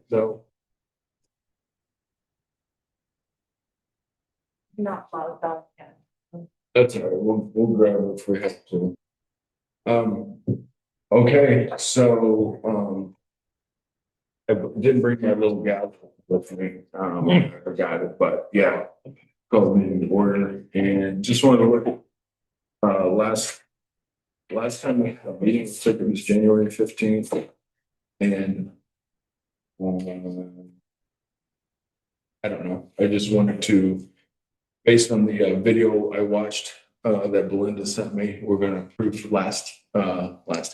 So Not followed up yet. that's all right. We'll grab it if we have to. Okay, so I didn't bring my little gavel with me. I forgot it, but yeah, called me in order and just wanted to look at last time we had a meeting, it was January 15th. And I don't know. I just wanted to, based on the video I watched that Belinda sent me, we're going to approve last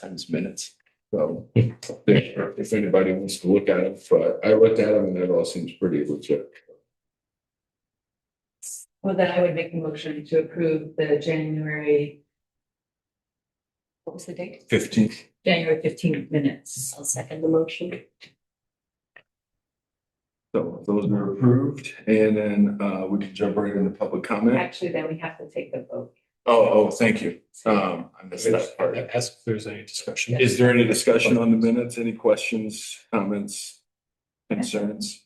time's minutes. So if anybody wants to look at it, but I looked at them and that all seems pretty legit. Well, then I would make a motion to approve the January. What was the date? 15th. January 15th minutes. I'll second the motion. So those are approved, and then we can jump right into public comment. Actually, then we have to take the vote. Oh, thank you. I missed that part. Ask if there's any discussion. Is there any discussion on the minutes? Any questions, comments, concerns?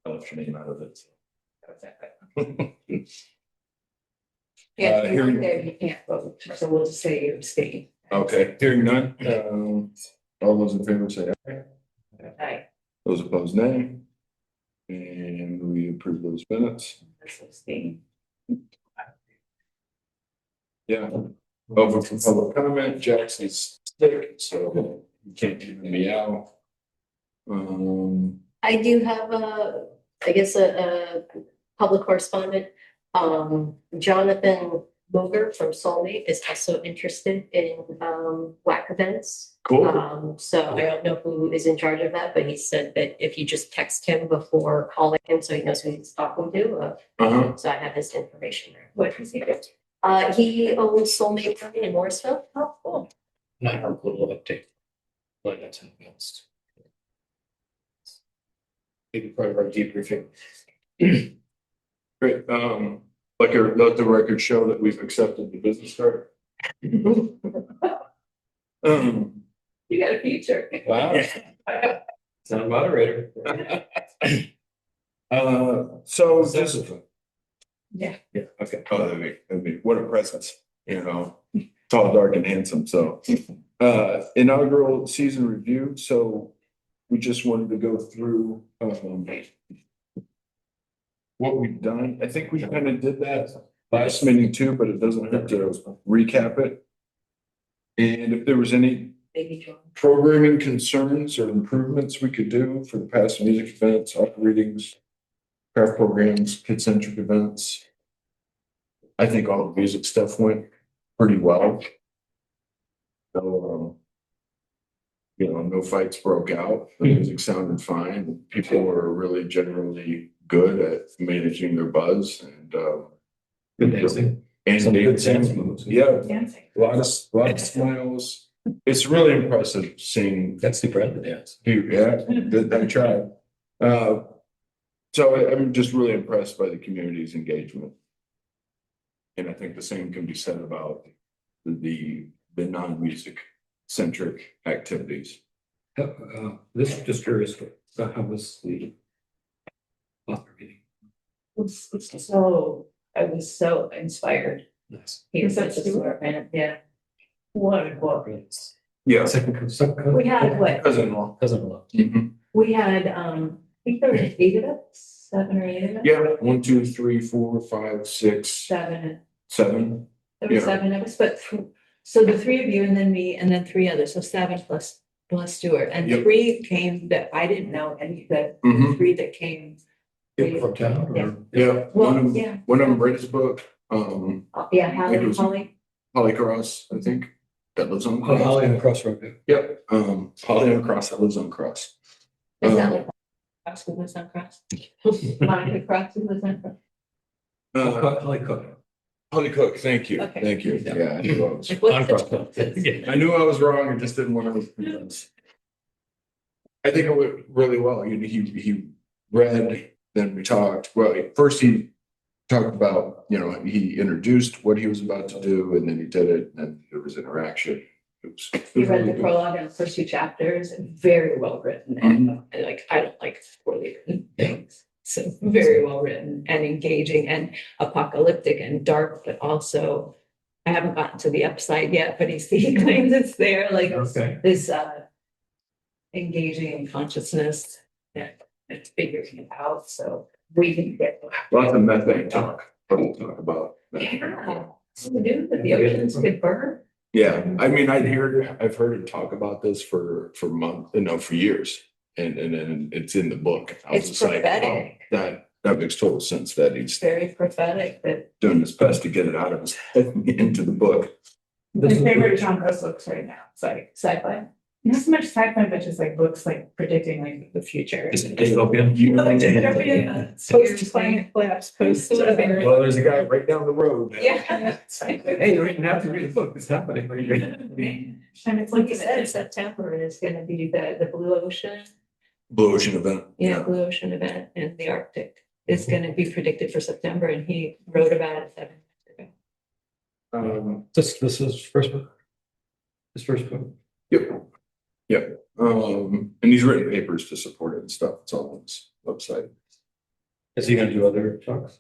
I left your name out of it. Yeah, if you hearing- weren't there, you can't vote, so we'll just say you abstain. Okay, hearing none. All those in favor say aye. Aye. Those opposed, nay. And we approve those minutes. That's abstain. Yeah. Over for public comment. Jackson's sick, so you can't even me out. I do have I guess a public correspondent. Jonathan Boger from Soulmate is also interested in WAC events. Cool. So I don't know who is in charge of that, but he said that if you just text him before calling him, so he knows who he's talking to. So I have his information there. What is he doing? He owns Soulmate Company in Morrisville. Oh, cool. And I have a little update. But that's something else. Maybe part of our debriefing. Great. Let the record show that we've accepted the business card. You got a future. Wow. Sound moderator. So just. Yeah. Yeah, okay. Oh, that'd be, what a presence, tall, dark and handsome. So, inaugural season review. So we just wanted to go through, what we've done. I think we kind of did that last meeting too, but it doesn't hurt to recap it. And if there was any Baby John. programming concerns or improvements we could do for the past music events, art readings, craft programs, kid-centric events. I think all the music stuff went pretty well. So, no fights broke out. The music sounded fine. People were really generally good at managing their buzz and Good dancing. and Some good dancing. dance moves. Yeah, Dancing. a lot of smiles. It's really impressive seeing. That's the bread to dance. Yeah, I tried. So I'm just really impressed by the community's engagement. And I think the same can be said about the non-music centric activities. This is just curious, how was the author meeting? I was so inspired. Nice. He was such a smart man. Yeah. What a book. Yeah. We had what? Cousin-in-law. Cousin-in-law. Mhm. We had, I think there were 8 of us, 7 or 8 of us. Yeah, 1, 2, 3, 4, 5, 6, 7. 7. There were Yeah. 7 of us, but so the 3 of you and then me and then 3 others, so 7 plus Stuart, and Yep. 3 came that I didn't know, and the Mhm. 3 that came. People from town or? Yeah, Well, yeah. one of them read his book, Yeah, Hallie, it was- Holly. Holly Cross, I think, that lives on Oh, Cross. Holly and Crossroad. Yep, Holly on Cross that lives on Cross. Is that like Cross who lives on Cross? Monica Cross who lives on Cross? Holly Cook. Holly Cook, thank you, Okay. thank you. Yeah, I knew I was, Like, what's On the- Crossroad. Yeah. I knew I was wrong, I just didn't want to convince. I think it went really well. He read, then we talked. Well, first he talked about, he introduced what he was about to do and then he did it and there was interaction. He read the prologue and the first two chapters, very well written, and I don't like poorly written things. So very well written and engaging and apocalyptic and dark, but also I haven't gotten to the upside yet, but he claims it's there, like this engaging in consciousness. Yeah, it's figuring it out. So we can get lots of methane talk. We'll talk about that. yeah. So we do that the oceans could burn. Yeah, I mean, I've heard him talk about this for months, for years, and then it's in the book. I was It's just like, prophetic. wow, that makes total sense that he's Very prophetic that doing his best to get it out of his head and into the book. My favorite genre of books right now. It's like sci-fi. not so much sci-fi, but just like books like predicting like the future. Is it dystopian? Like dystopian, post-climate collapse, post. Well, there's a guy right down the road. Yeah. Hey, you don't even have to read the book, it's happening. And it's Like like you said, in September is gonna be the blue ocean. Blue Ocean event. Yeah, blue ocean event in the Arctic is gonna be predicted for September and he wrote about it 7 years ago. This is first book? His first book? Yep. And he's written papers to support it and stuff. It's all on his website. Is he gonna do other talks?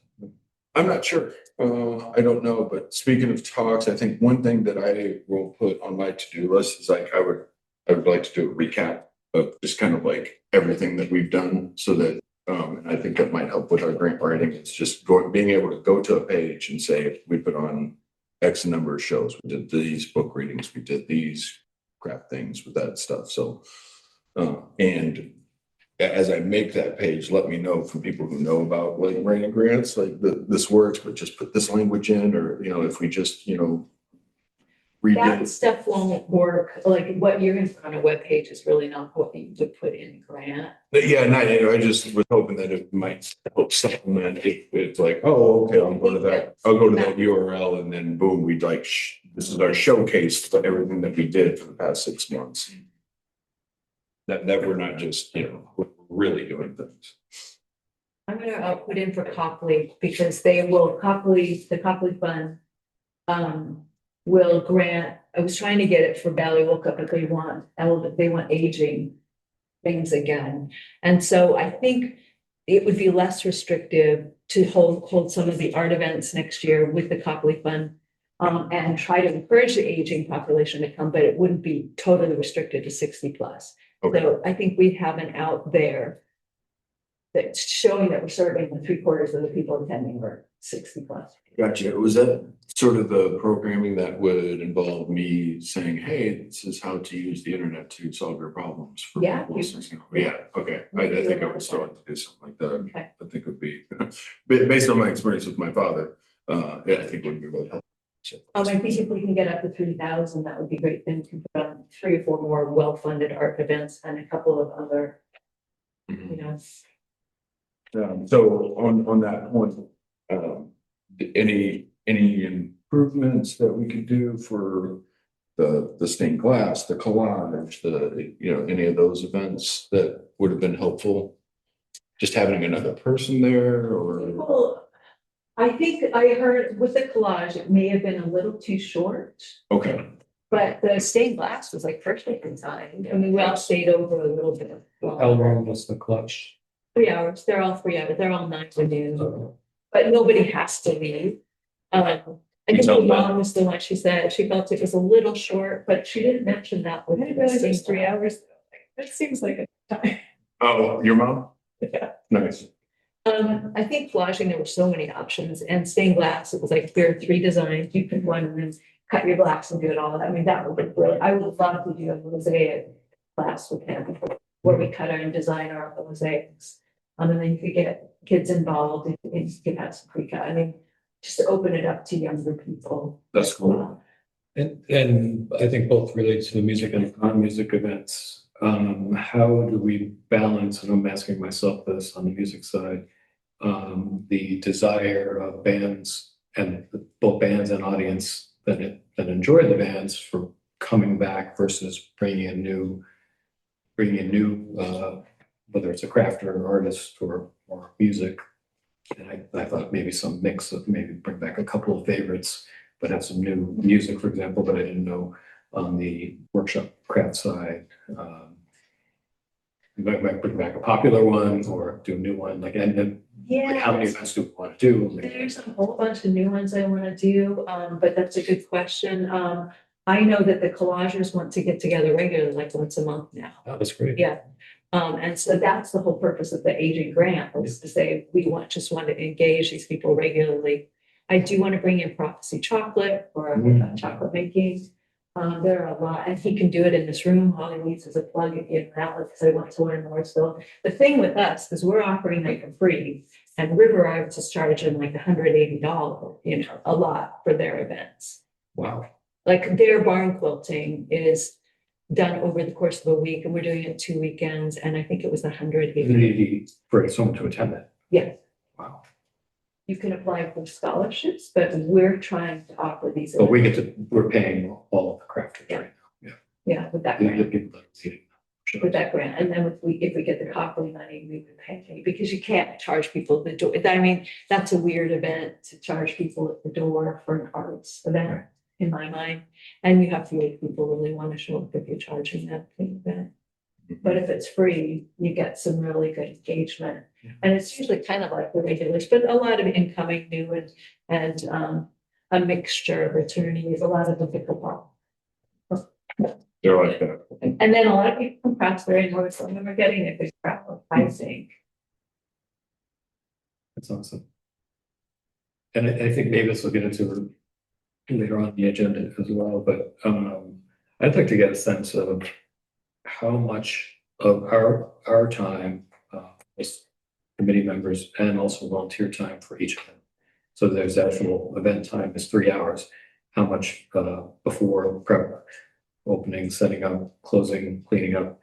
I'm not sure. I don't know, but speaking of talks, I think one thing that I will put on my to-do list is like I would like to do a recap of just kind of like everything that we've done so that and I think that might help with our grant writing. It's just being able to go to a page and say we put on X number of shows. We did these book readings, we did these crap things with that stuff. So and as I make that page, let me know from people who know about like writing grants, like this works, but just put this language in, or if we just read That it. stuff won't work, like what you're gonna put on a webpage is really not what you would put in a grant. Yeah, and I just was hoping that it might help supplement if it's like, oh, okay, I'll go to that URL and then boom, we'd like this is our showcase for everything that we did for the past 6 months. That we're not just we're really doing things. I'm gonna put in for Copley because the Copley Fund will grant, I was trying to get it for Valley Wolcott, but they want aging things again. And so I think it would be less restrictive to hold some of the art events next year with the Copley Fund and try to encourage the aging population to come, but it wouldn't be totally restricted to 60 plus. Okay. So I think we have an out there that's showing that we're serving the 3/4 of the people attending are 60 plus. Gotcha. Was that sort of the programming that would involve me saying, hey, this is how to use the internet to solve your problems for Yeah. people listening? Yeah, okay. I think I would start to do something like that. Okay. I think it would be based on my experience with my father, I think it would be really helpful. I think if we can get up to 3,000, that would be great. Then we can put on 3 or 4 more well-funded art events and a couple of other, Mhm. So on that point, any improvements that we could do for the stained glass, the collage, any of those events that would have been helpful? Just having another person there or? Well, I think I heard with the collage, it may have been a little too short, Okay, but the stained glass was like perfect designed. I mean, we all stayed over a little bit. How long was the clutch? 3 hours. They're all 3 hours. They're all 9 to noon. But nobody has to leave. I think tell the them. mom was the one, she said she felt it was a little short, but she didn't mention that. I didn't realize it was 3 hours. That seems like a time. oh, your mom? Yeah. Nice. I think collaging, there were so many options, and stained glass, it was like there are 3 designs, you pick one and then cut your glass and do it all. I mean, that would be brilliant. I would love to do a mosaic class with him where we cut our and design our mosaics. And then you could get kids involved and you could have some pre-cut. I mean, just to open it up to younger people. That's cool. And I think both relate to the music and non-music events. How do we balance, and I'm asking myself this on the music side, the desire of bands and both bands and audience that enjoy the bands for coming back versus bringing in new, whether it's a crafter or artist or music And I thought maybe some mix of maybe bring back a couple of favorites, but have some new music, for example, but I didn't know on the workshop craft side. We might bring back a popular one or do a new one, like, and then like, how many events do we want to do? There's a whole bunch of new ones I want to do, but that's a good question. I know that the collagers want to get together regularly, like once a month now. Oh, that's great. Yeah. And so that's the whole purpose of the aging grant, was to say, we just want to engage these people regularly. I do want to bring in Prophecy Chocolate for chocolate making. There are a lot, and he can do it in this room. All he needs is a plug in outlet, because I went to one in Morrisville. The thing with us is we're offering like for free, and River I was just charging like $180, a lot for their events. Wow. Like their barn quilting is done over the course of a week, and we're doing it 2 weekends, and I think it was 180. For someone to attend it. Yes, Wow. you can apply for scholarships, but we're trying to offer these. But we're paying all of the crafters right now. Yeah, with that The grant. people that are leading. With that grant, and then if we get the Copley money, we would pay, because you can't charge people at the door. I mean, that's a weird event to charge people at the door for an arts event, Right. in my mind. And you have to make people really want to show up if you're charging that big event. But if it's free, you get some really good engagement. Yeah. And it's usually kind of like the regulars, but a lot of incoming new and a mixture of attorneys, a lot of the pickleball. They're like that. And then a lot of people from Craftsbury and Morrisville, and we're getting a good crowd, I think. That's awesome. And I think maybe this will get into later on the agenda as well, but I'd like to get a sense of how much of our time as committee members and also volunteer time for each of them. So there's actual event time is 3 hours. How much before prep, opening, setting up, closing, cleaning up,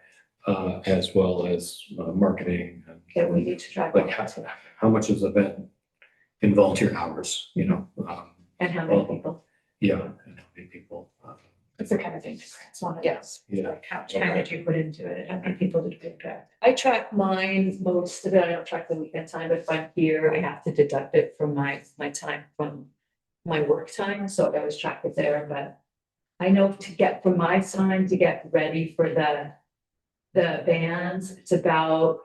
as well as marketing and That we need to track. like how much is event in volunteer hours, And how many people? yeah, and how many people. It's the kind of thing that grants want. Yes. Yeah. Like how much time did you put into it? How many people did you impact? I track mine, most of it, I don't track the weekend time, but if I'm here, I have to deduct it from my time from my work time, so I always track it there, but I know to get from my time to get ready for the bands, it's about,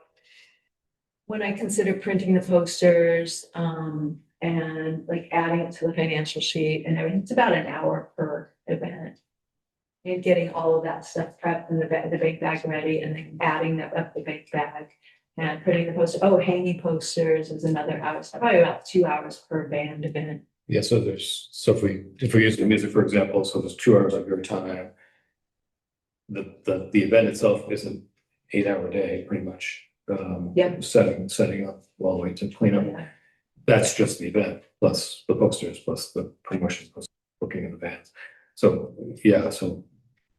when I consider printing the posters, and like adding it to the financial sheet and everything, it's about an hour per event. And getting all of that stuff prepped in the big bag ready, and then adding that up the big bag and putting the poster, hanging posters is another hour, so probably about 2 hours per band event. Yeah, so if we use the music, for example, so there's 2 hours of your time. The event itself is an 8-hour day, pretty much. Yep. Setting up all the way to clean up. Yeah. That's just the event, plus the posters, plus the promotion, plus booking in the bands. So, yeah, so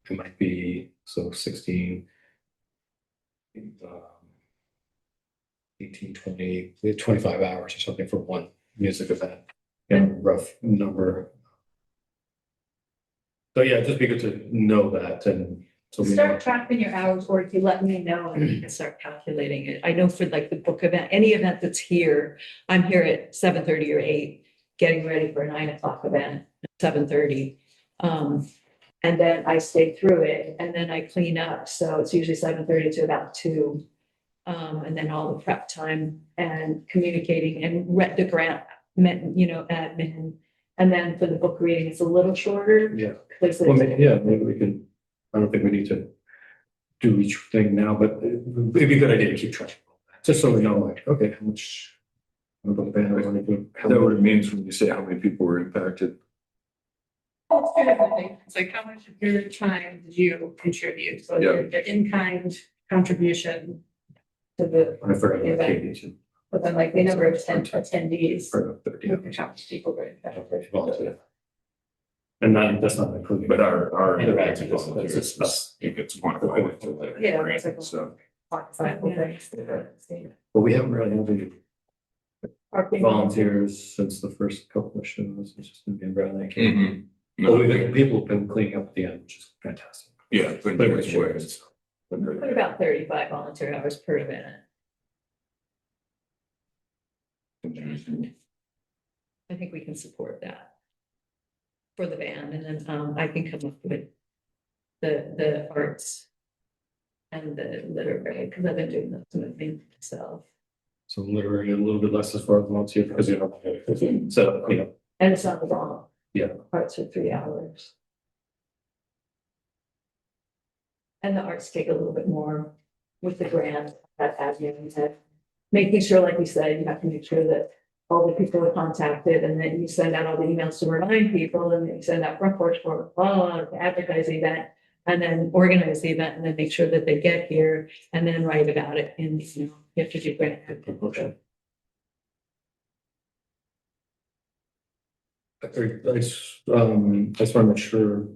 it might be, 16, 18, 20, 25 hours or something for one music event. Rough number. So yeah, just be good to know that, and so we know. Start tracking your hours, or if you let me know, and you can start calculating it. I know for like the book event, any event that's here, I'm here at 7:30 or 8, getting ready for a 9 o'clock event, 7:30. And then I stay through it, and then I clean up, so it's usually 7:30 to about 2. And then all the prep time and communicating and the grant, admin. And then for the book reading, it's a little shorter. Yeah. because Well, it's- maybe we can, I don't think we need to do each thing now, but it'd be a good idea to keep track. of all that, just so we know, like, okay, how much. About the band, how Is that what it means when you say how many people were impacted? It's kind of the thing. It's like, how much of your time did you contribute? So Yeah. your in-kind contribution to the, I forgot about Katie too. but then like the number of attendees. Forgot 30, How many people were impacted? volunteer. And that's not including. But our. Yeah, impact that's volunteers just us. It gets quantified into the Yeah, grant, it's like- so. Quantifiable things. But we haven't really had any Parking. volunteers since the first couple of shows, it's just been Brown Lake. Mhm. Well, No, people have been cleaning up at the end, which is fantastic. yeah, but But it's it's ways. Put about 35 volunteer hours per event. I think we can support that. For the band, and then, I can come up with the arts. And the literary, because I've been doing those things myself. So literally a little bit less as far as volunteer because you know, set up, you know, And it's not long. Yeah. Arts are 3 hours. And the arts take a little bit more with the grant, that admin, that making sure, like you said, you have to make sure that all the people are contacted, and then you send out all the emails to remind people, and then you send out front porch for, advertise the event, and then organize the event, and then make sure that they get here, and then write about it, and, you know, you have to do grant. I just want to make sure,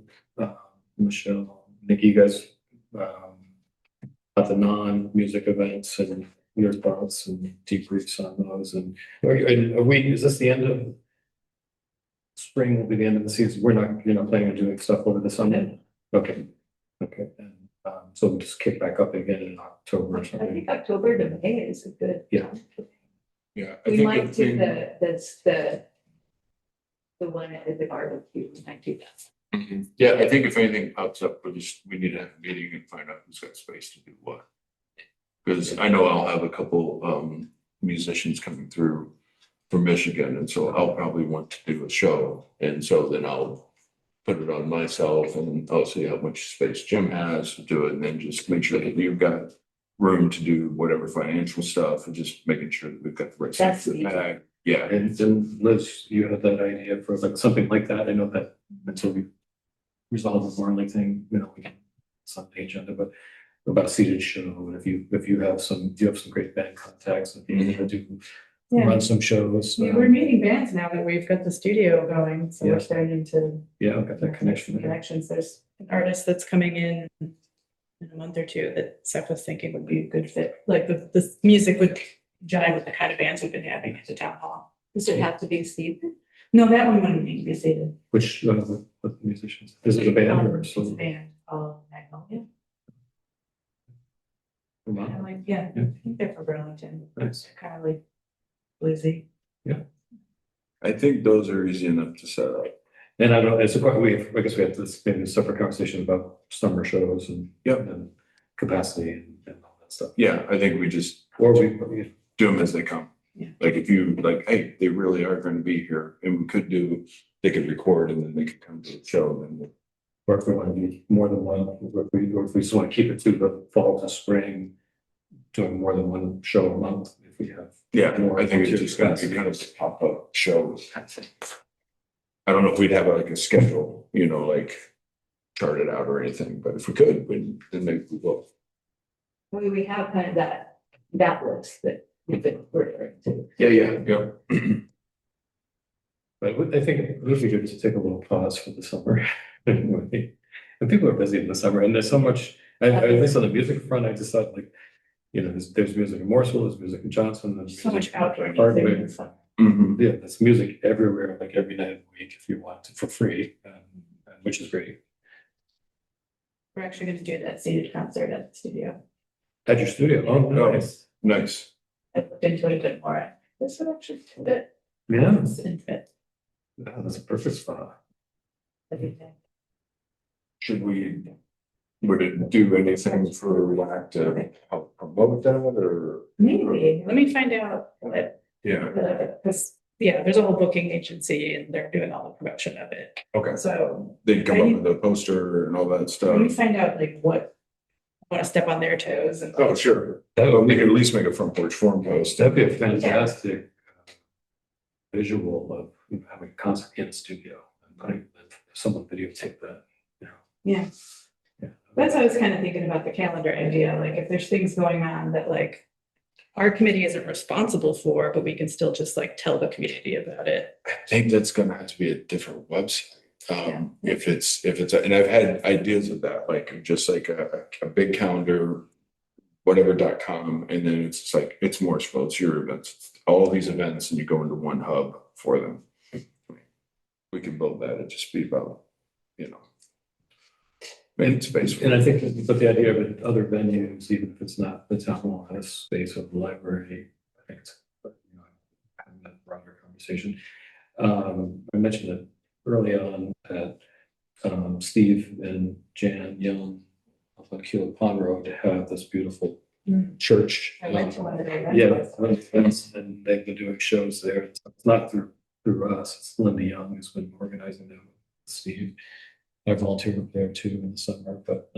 Michelle, Nikki, you guys, about the non-music events and your thoughts and debriefs on those, and is this the end of spring will be the end of the season? We're not, you're not planning on doing stuff over the summer? Okay, and, so we'll just kick back up again in October or I something. think October to May is a good. Yeah. Yeah. I We think might if do we- the one at the barbecue, we might do that. Mhm. Yeah, I think if anything pops up, we need to have a meeting and find out who's got space to do what. Because I know I'll have a couple musicians coming through from Michigan, and so I'll probably want to do a show, and so then I'll put it on myself, and I'll see how much space Jim has to do it, and then just make sure that you've got room to do whatever financial stuff, and just making sure that we've got the right stuff That's in the easy. bag. Yeah, And then Liz, you had that idea for like something like that. I know that until we resolve the Marley thing, you know, we can, it's on the agenda, but about a seated show, and if you have some great band contacts, and you want to do Yeah. run some shows. We're meeting bands now that we've got the studio going, so Yeah. we're starting to. Yeah, I've got that connection. Connections, there's an artist that's coming in a month or two that Seth was thinking would be a good fit, like the music would jive with the kind of bands we've been having at the town hall. Does it have to be seated? No, that one wouldn't need to be seated. Which, what musicians? Is it a band or It's a solo? band called Magnolia. Wow. Kind of like, yeah, Yeah. I think they're from Burlington. Nice. Kind of like bluesy. I think those are easy enough to set up. And I don't, I suppose I guess we have this maybe a separate conversation about summer shows and. Yep. And capacity and all that stuff. Yeah, I think we just Or we, do them as they come. Yeah. Like if you like, hey, they really are going to be here, and we could do, they could record and then they could come to the show, and then or if we want to do more than one, or if we just want to keep it to the fall to spring, doing more than one show a month, if we have. yeah, more I think it's just going to be kind of a pop-up show. I don't know if we'd have like a schedule, you know, like charted out or anything, but if we could, then maybe we will. We have kind of that list that we've been referring to. Yeah. But I think it would be good to take a little pause for the summer. And people are busy in the summer, and there's so much, at least on the music front, I just thought like, you know, there's music in Morrisville, there's music in Johnson, there's So music much outdoor in Hardwick. music and stuff. Mhm. Yeah, there's music everywhere, like every night of the week if you want to, for free, which is great. We're actually gonna do that seated concert at the studio. At your studio, oh, nice. Nice. I looked into it a bit more. This would actually fit. Yeah, It's in fit. that's a perfect spot. Everything. Would it do anything for WAC to help promote that, or? Maybe, let me find out what, Yeah, because, yeah, there's a whole booking agency and they're doing all the promotion of it. okay. So They'd come up with a poster and all that let me stuff. find out like what, I want to step on their toes and. Oh, sure. That Well, would we be, could at least make a front porch forum post. that'd be a fantastic visual of, you know, having a concert in a studio and putting someone videotape that, you know. Yeah, Yeah. that's what I was kind of thinking about the calendar idea, like if there's things going on that like our committee isn't responsible for, but we can still just like tell the community about it. I think that's gonna have to be a different website. If it's, and I've had ideas of that, like just like a big calendar, whatever.com, and then it's just like, it's Morrisville, it's your events, it's all these events, and you go into one hub for them. We can build that, it'd just be about, you know. Making space. for And I it. think, but the idea of it, other venues, even if it's not the town hall has space of the library, I think it's, but, you know, having conversation. I mentioned it early on that Steve and Jan Young up on Keeler Pond Road have this beautiful church. I went to one of their Yeah, rentals. and they've been doing shows there. It's not through us. It's Linda Young who's been organizing them. Steve, I volunteered up there too in the summer, but